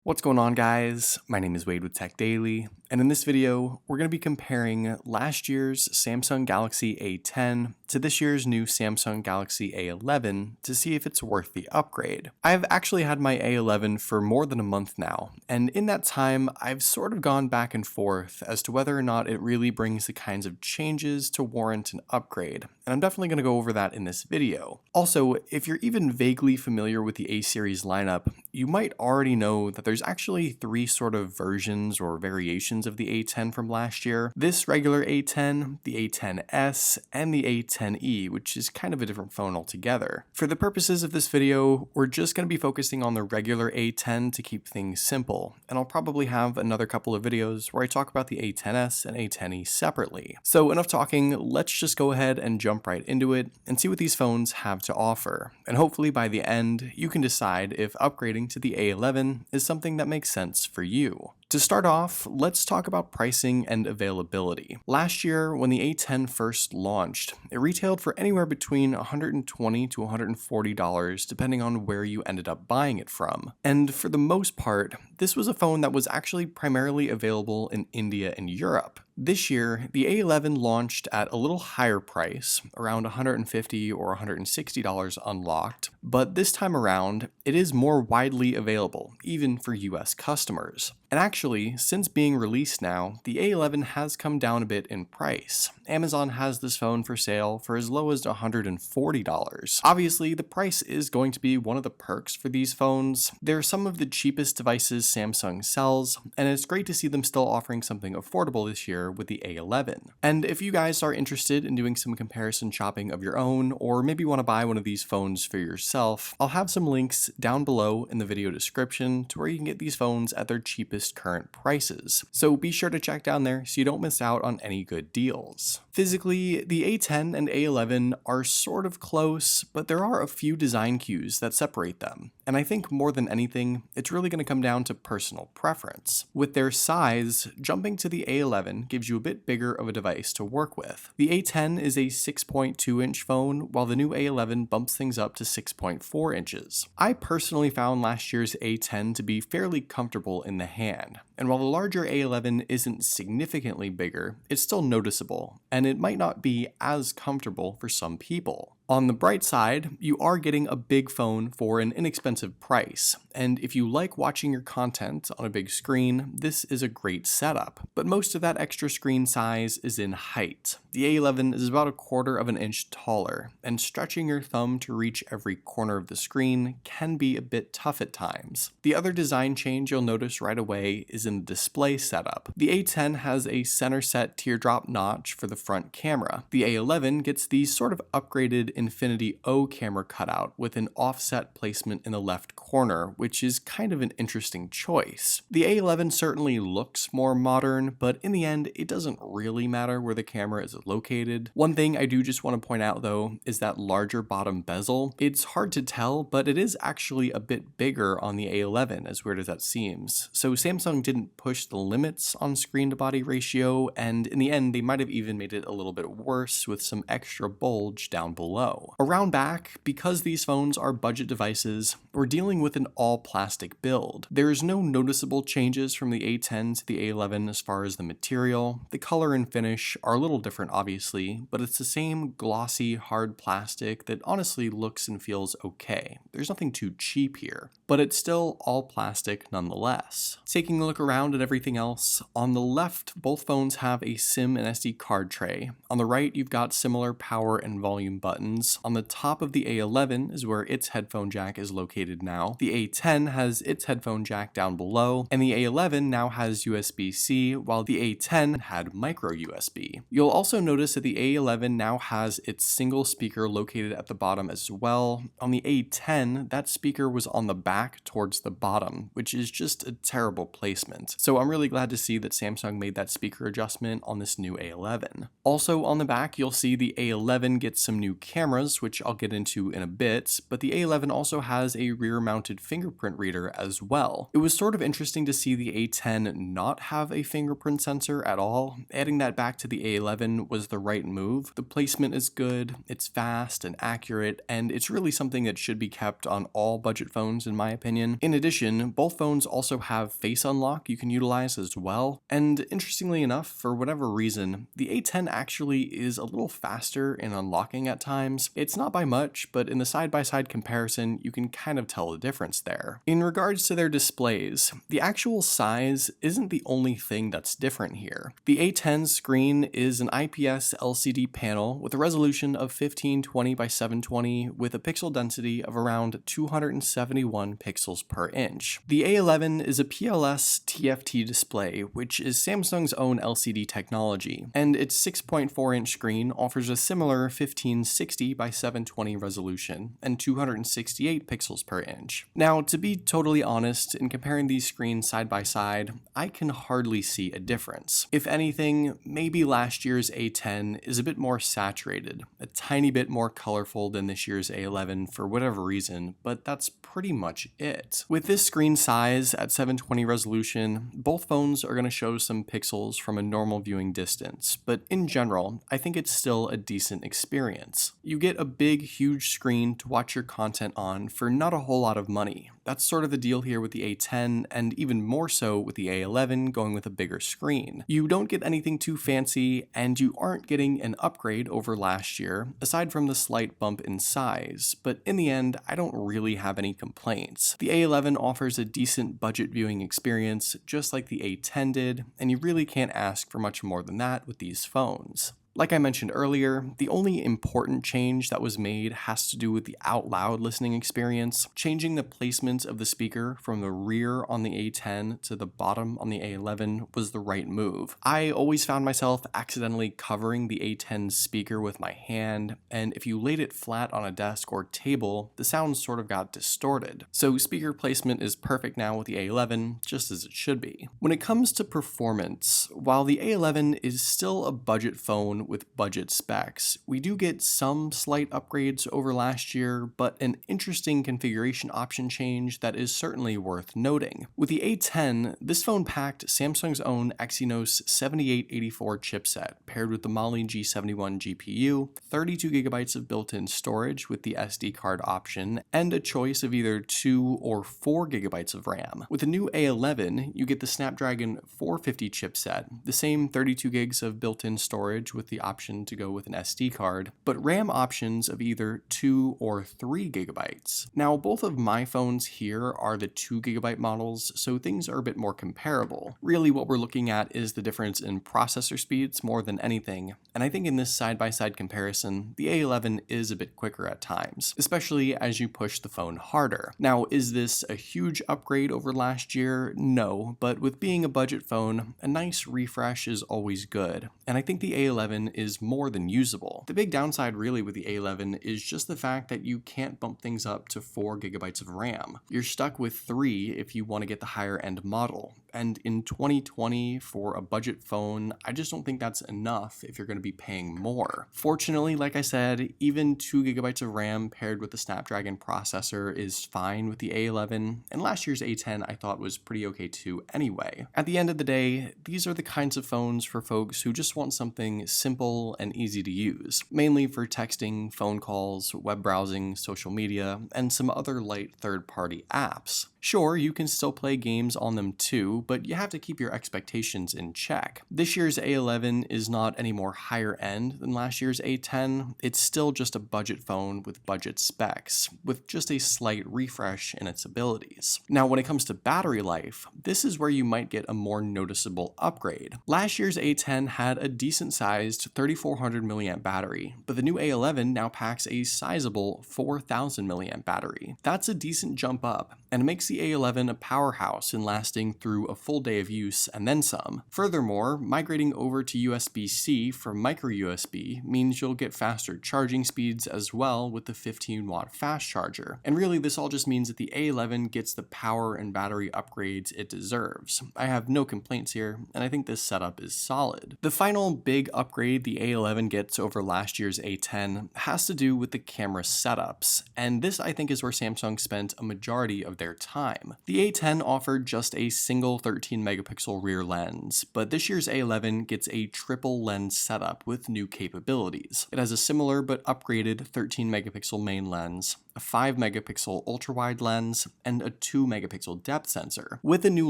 What's going on, guys? My name is Wade with TechDaily, and in this video, we're going to be comparing last year's Samsung Galaxy A10 to this year's new Samsung Galaxy A11 to see if it's worth the upgrade. I've actually had my A11 for more than a month now, and in that time, I've sort of gone back and forth as to whether or not it really brings the kinds of changes to warrant an upgrade, and I'm definitely going to go over that in this video. Also, if you're even vaguely familiar with the A-series lineup, you might already know that there's actually three sort of versions or variations of the A10 from last year. This regular A10, the A10s, and the A10e, which is kind of a different phone altogether. For the purposes of this video, we're just going to be focusing on the regular A10 to keep things simple, and I'll probably have another couple of videos where I talk about the A10s and A10e separately. So enough talking, let's just go ahead and jump right into it and see what these phones have to offer. And hopefully by the end, you can decide if upgrading to the A11 is something that makes sense for you. To start off, let's talk about pricing and availability. Last year, when the A10 first launched, it retailed for anywhere between $120 to $140 depending on where you ended up buying it from. And for the most part, this was a phone that was actually primarily available in India and Europe. This year, the A11 launched at a little higher price, around $150 or $160 unlocked, but this time around, it is more widely available, even for US customers. And actually, since being released now, the A11 has come down a bit in price. Amazon has this phone for sale for as low as $140. Obviously, the price is going to be one of the perks for these phones. They're some of the cheapest devices Samsung sells, and it's great to see them still offering something affordable this year with the A11. And if you guys are interested in doing some comparison shopping of your own, or maybe want to buy one of these phones for yourself, I'll have some links down below in the video description to where you can get these phones at their cheapest current prices. So be sure to check down there so you don't miss out on any good deals. Physically, the A10 and A11 are sort of close, but there are a few design cues that separate them. And I think more than anything, it's really going to come down to personal preference. With their size, jumping to the A11 gives you a bit bigger of a device to work with. The A10 is a 6.2-inch phone, while the new A11 bumps things up to 6.4 inches. I personally found last year's A10 to be fairly comfortable in the hand, and while the larger A11 isn't significantly bigger, it's still noticeable, and it might not be as comfortable for some people. On the bright side, you are getting a big phone for an inexpensive price, and if you like watching your content on a big screen, this is a great setup. But most of that extra screen size is in height. The A11 is about 1/4 of an inch taller, and stretching your thumb to reach every corner of the screen can be a bit tough at times. The other design change you'll notice right away is in the display setup. The A10 has a center set teardrop notch for the front camera. The A11 gets the sort of upgraded Infinity O camera cutout with an offset placement in the left corner, which is kind of an interesting choice. The A11 certainly looks more modern, but in the end, it doesn't really matter where the camera is located. One thing I do just want to point out though is that larger bottom bezel. It's hard to tell, but it is actually a bit bigger on the A11, as weird as that seems. So Samsung didn't push the limits on screen to body ratio, and in the end, they might have even made it a little bit worse with some extra bulge down below. Around back, because these phones are budget devices, we're dealing with an all-plastic build. There's no noticeable changes from the A10 to the A11 as far as the material. The color and finish are a little different obviously, but it's the same glossy, hard plastic that honestly looks and feels okay. There's nothing too cheap here, but it's still all plastic nonetheless. Taking a look around at everything else, on the left, both phones have a SIM and SD card tray. On the right, you've got similar power and volume buttons. On the top of the A11 is where its headphone jack is located now. The A10 has its headphone jack down below, and the A11 now has USB-C, while the A10 had micro USB. You'll also notice that the A11 now has its single speaker located at the bottom as well. On the A10, that speaker was on the back towards the bottom, which is just a terrible placement. So I'm really glad to see that Samsung made that speaker adjustment on this new A11. Also on the back, you'll see the A11 gets some new camera cameras, which I'll get into in a bit, but the A11 also has a rear-mounted fingerprint reader as well. It was sort of interesting to see the A10 not have a fingerprint sensor at all. Adding that back to the A11 was the right move. The placement is good, it's fast and accurate, and it's really something that should be kept on all budget phones in my opinion. In addition, both phones also have face unlock you can utilize as well, and interestingly enough, for whatever reason, the A10 actually is a little faster in unlocking at times. It's not by much, but in the side-by-side comparison, you can kind of tell the difference there. In regards to their displays, the actual size isn't the only thing that's different here. The A10 screen is an IPS LCD panel with a resolution of 1520 by 720 with a pixel density of around 271 pixels per inch. The A11 is a PLS TFT display, which is Samsung's own LCD technology, and its 6.4-inch screen offers a similar 1560 by 720 resolution and 268 pixels per inch. Now, to be totally honest, in comparing these screens side by side, I can hardly see a difference. If anything, maybe last year's A10 is a bit more saturated, a tiny bit more colorful than this year's A11 for whatever reason, but that's pretty much it. With this screen size at 720 resolution, both phones are going to show some pixels from a normal viewing distance, but in general, I think it's still a decent experience. You get a big, huge screen to watch your content on for not a whole lot of money. That's sort of the deal here with the A10, and even more so with the A11 going with a bigger screen. You don't get anything too fancy, and you aren't getting an upgrade over last year, aside from the slight bump in size, but in the end, I don't really have any complaints. The A11 offers a decent budget viewing experience, just like the A10 did, and you really can't ask for much more than that with these phones. Like I mentioned earlier, the only important change that was made has to do with the out loud listening experience. Changing the placement of the speaker from the rear on the A10 to the bottom on the A11 was the right move. I always found myself accidentally covering the A10's speaker with my hand, and if you laid it flat on a desk or table, the sound sort of got distorted. So speaker placement is perfect now with the A11, just as it should be. When it comes to performance, while the A11 is still a budget phone with budget specs, we do get some slight upgrades over last year, but an interesting configuration option change that is certainly worth noting. With the A10, this phone packed Samsung's own Exynos 7884 chipset paired with the Mali G71 GPU, 32GB of built-in storage with the SD card option, and a choice of either 2 or 4GB of RAM. With the new A11, you get the Snapdragon 450 chipset, the same 32GB of built-in storage with the option to go with an SD card, but RAM options of either 2 or 3GB. Now, both of my phones here are the 2GB models, so things are a bit more comparable. Really, what we're looking at is the difference in processor speeds more than anything, and I think in this side-by-side comparison, the A11 is a bit quicker at times, especially as you push the phone harder. Now, is this a huge upgrade over last year? No, but with being a budget phone, a nice refresh is always good, and I think the A11 is more than usable. The big downside really with the A11 is just the fact that you can't bump things up to 4GB of RAM. You're stuck with 3 if you want to get the higher end model, and in 2020 for a budget phone, I just don't think that's enough if you're going to be paying more. Fortunately, like I said, even 2GB of RAM paired with the Snapdragon processor is fine with the A11, and last year's A10 I thought was pretty okay too anyway. At the end of the day, these are the kinds of phones for folks who just want something simple and easy to use, mainly for texting, phone calls, web browsing, social media, and some other light third-party apps. Sure, you can still play games on them too, but you have to keep your expectations in check. This year's A11 is not any more higher end than last year's A10, it's still just a budget phone with budget specs, with just a slight refresh in its abilities. Now, when it comes to battery life, this is where you might get a more noticeable upgrade. Last year's A10 had a decent sized 3400 mAh battery, but the new A11 now packs a sizable 4000 mAh battery. That's a decent jump up, and it makes the A11 a powerhouse in lasting through a full day of use and then some. Furthermore, migrating over to USB-C from micro USB means you'll get faster charging speeds as well with the 15-watt fast charger. And really, this all just means that the A11 gets the power and battery upgrades it deserves. I have no complaints here, and I think this setup is solid. The final big upgrade the A11 gets over last year's A10 has to do with the camera setups, and this I think is where Samsung spent a majority of their time. The A10 offered just a single 13 megapixel rear lens, but this year's A11 gets a triple lens setup with new capabilities. It has a similar but upgraded 13 megapixel main lens, a 5 megapixel ultra-wide lens, and a 2 megapixel depth sensor. With the new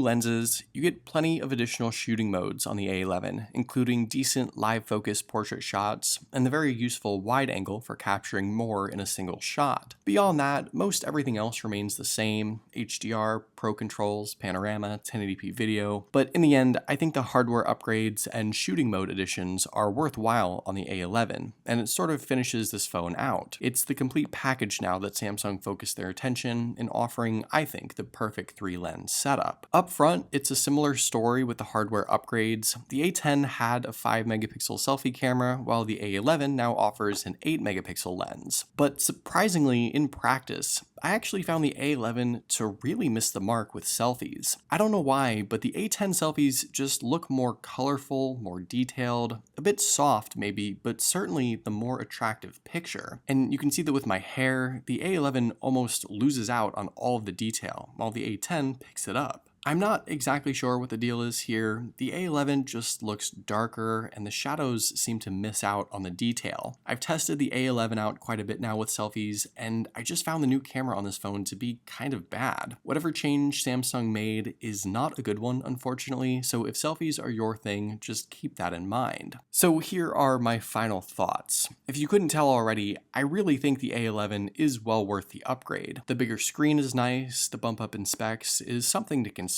lenses, you get plenty of additional shooting modes on the A11, including decent live focus portrait shots and the very useful wide angle for capturing more in a single shot. Beyond that, most everything else remains the same: HDR, Pro controls, panorama, 1080p video, but in the end, I think the hardware upgrades and shooting mode additions are worthwhile on the A11, and it sort of finishes this phone out. It's the complete package now that Samsung focused their attention in offering, I think, the perfect 3-lens setup. Up front, it's a similar story with the hardware upgrades. The A10 had a 5 megapixel selfie camera, while the A11 now offers an 8 megapixel lens. But surprisingly, in practice, I actually found the A11 to really miss the mark with selfies. I don't know why, but the A10 selfies just look more colorful, more detailed, a bit soft maybe, but certainly the more attractive picture. And you can see that with my hair, the A11 almost loses out on all of the detail, while the A10 picks it up. I'm not exactly sure what the deal is here. The A11 just looks darker and the shadows seem to miss out on the detail. I've tested the A11 out quite a bit now with selfies, and I just found the new camera on this phone to be kind of bad. Whatever change Samsung made is not a good one, unfortunately, so if selfies are your thing, just keep that in mind. So here are my final thoughts. If you couldn't tell already, I really think the A11 is well worth the upgrade. The bigger screen is nice, the bump up in specs is something to consider.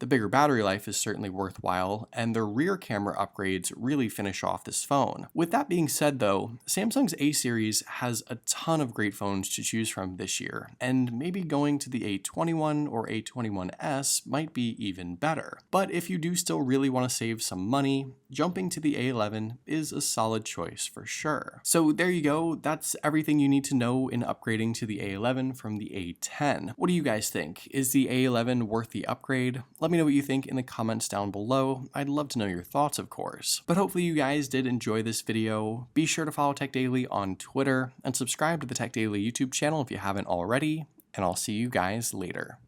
The bigger battery life is certainly worthwhile, and the rear camera upgrades really finish off this phone. With that being said though, Samsung's A series has a ton of great phones to choose from this year, and maybe going to the A21 or A21s might be even better. But if you do still really want to save some money, jumping to the A11 is a solid choice for sure. So there you go, that's everything you need to know in upgrading to the A11 from the A10. What do you guys think? Is the A11 worth the upgrade? Let me know what you think in the comments down below. I'd love to know your thoughts, of course. But hopefully you guys did enjoy this video. Be sure to follow TechDaily on Twitter and subscribe to the TechDaily YouTube channel if you haven't already, and I'll see you guys later.